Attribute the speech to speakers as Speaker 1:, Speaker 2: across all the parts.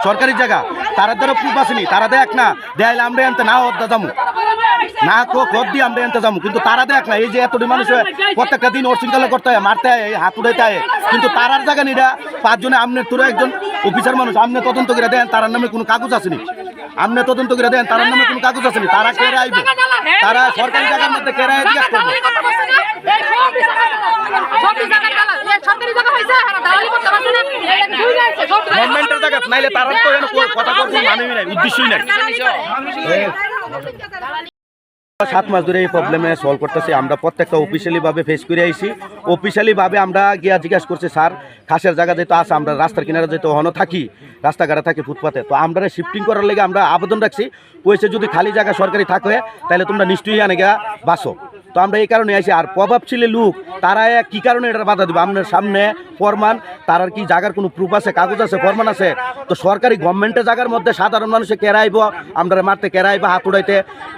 Speaker 1: সরকারি জায়গা তারা দ্বারা প্রুফ আসেনি, তারা দেখ না দেয়াইলে আমরা আনতে না অদ্দা যাবো না কদ দিয়ে আমরা আনতে যাবো, কিন্তু তারা দেখ না এই যে এতটি মানুষ প্রত্যেকটা দিন অর্চিনকালে করতে হয়, মারতে হয়, হাত উঠাইতে হয়, কিন্তু তারার জায়গা নিরা পাঁচজনে আমনের তোরা একজন অফিসার মানুষ আমনে তদন্ত করে দেন তার নামে কোনো কাগজ আসেনি, আমনে তদন্ত করে দেন তার নামে কোনো কাগজ আসেনি, তারা কেড়ে আইবে, তারা সরকারি জায়গার মধ্যে কেড়ে জিজ্ঞাসা করবে। গভর্নমেন্টের জায়গা নাইলে তারা তো কথা বলতে মানেই নাই, উদ্দেশ্যই নাই। 7 মাস ধরে এই প্রবলেমে সলভ করতেছি আমরা, প্রত্যেকটা অফিসিয়ালি ভাবে ফেস করে আইছি। অফিসিয়ালি ভাবে আমরা গিয়া জিজ্ঞাসা করছি স্যার খাসের জায়গা যেহেতু আছে আমরা রাস্তার কিনারে যেহেতু হনো থাকি, রাস্তাঘাটে থাকি, ফুটপাতে, তো আমরা শিফটিং করার লেগে আমরা আবেদন রাখছি, কইছে যদি খালি জায়গা সরকারি থাকে তাহলে তোমরা নিশ্চয়ই আনে গা বাসো, তো আমরা এই কারণে আইছি। আর প্রভাবশালী লোক তারা কি কারণে এটা বাধা দিবে, আপনার সামনে প্রমাণ, তার কি জায়গার কোনো প্রুফ আছে, কাগজ আছে, প্রমাণ আছে, তো সরকারি গভর্নমেন্টের জায়গার মধ্যে সাধারণ মানুষে কেরাইব, আমরা মারতে কেরাইব হাত উড়াইতে।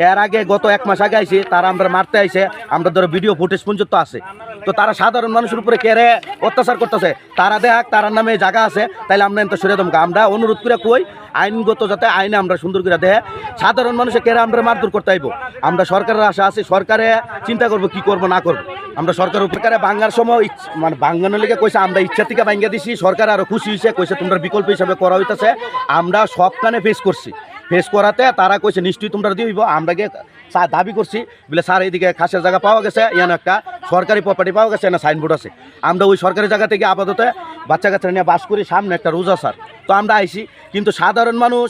Speaker 1: এর আগে গত 1 মাস আগে আইছি তারা আমরা মারতে আইছে, আমরা ধরো ভিডিও ফুটেজ পর্যন্ত আছে, তো তারা সাধারণ মানুষের উপরে কেড়ে অত্যাচার করতেছে, তারা দেখ তার নামে জায়গা আছে তাইলে আমরা এত সরে দমকা, আমরা অনুরোধ করে কই আইনগত যাতে আইনে আমরা সুন্দর করে দেয়, সাধারণ মানুষের কেড়ে আমরা মারধর করতে আইব। আমরা সরকারের আশা আছি, সরকারে চিন্তা করবো কি করবো না করবো, আমরা সরকারের উপকারে ভাঙ্গার সময় মানে ভাঙ্গানোর লেগে কইছে আমরা ইচ্ছা থেকে ভাঙ্গা দিছি, সরকার আরো খুশি হয়েছে, কইছে তোমরা বিকল্প হিসাবে করা হইতেছে, আমরা সবখানে ফেস করছি, ফেস করাতে তারা কইছে নিশ্চয়ই তোমরা দিব, আমরা গিয়ে দাবি করছি বলে স্যার এইদিকে খাসের জায়গা পাওয়া গেছে, ইয়ান একটা সরকারি প্রপার্টি পাওয়া গেছে, না সাইনবোর্ড আছে, আমরা ওই সরকারি জায়গা থেকে আপাতত বাচ্চা কাচ্চা নিয়ে বাস করি, সামনে একটা রোজা স্যার, তো আমরা আইছি, কিন্তু সাধারণ মানুষ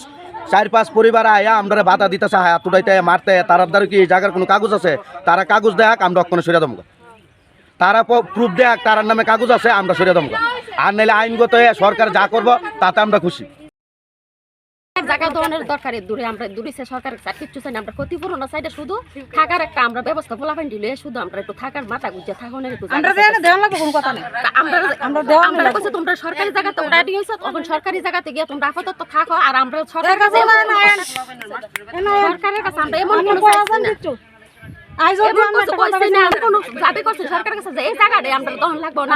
Speaker 1: 4-5 পরিবার আয়া আমরা বাধা দিতেছে, হাত উঠাইতে মারতে, তার দ্বারা কি জায়গার কোনো কাগজ আছে, তারা কাগজ দেখ আমরা অক্ষণে সরিয়ে দমকা, তারা প্রুফ দেখ তার নামে কাগজ আছে আমরা সরিয়ে দমকা, আর নাইলে আইনগত সরকার যা করবো তাতে আমরা খুশি।
Speaker 2: জায়গা ধরনের দরকারে দূরে আমরা দূরেছে সরকারের কিচ্ছু চাই না, আমরা ক্ষতিপূরণ চাইটা শুধু থাকার একটা আমরা ব্যবস্থা পোলাপান দিলে শুধু আমরা একটু থাকার মাথা গুজে থাকুনের একটু আমরা কইছি তোমরা সরকারি জায়গাতে ওটা দিয়েছো, তখন সরকারি জায়গাতে গিয়ে তোমরা আপাতত থাকো, আর আমরা সরকারের কাছে আমরা এমন কোনো চাইছি না, সরকারের কাছে এই জায়গাটা আমরা তখন লাগবো না,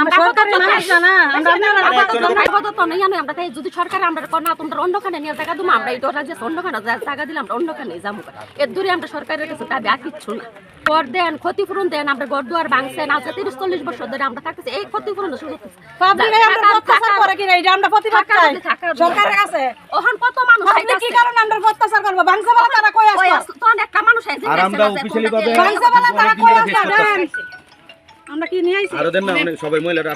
Speaker 2: যদি সরকার আমরা না তোমরা অন্যখানে নিয়ে জায়গা দেবো, আমরা এই রাজ্যে অন্যখানে জায়গা দিলে আমরা অন্যখানে যাবো, এর দূরে আমরা সরকারের কাছে দাবি আর কিচ্ছু না, কর দেন ক্ষতিপূরণ দেন, আমরা ঘর দুয়ার ভাঙছেন আজ 30-40 বছর ধরে আমরা থাকতেছি, এই ক্ষতিপূরণ কত মানুষ একটা মানুষ
Speaker 1: আমরা কি নিয়ে আইছি আরো দেন না, অনেক সবাই মহিলারা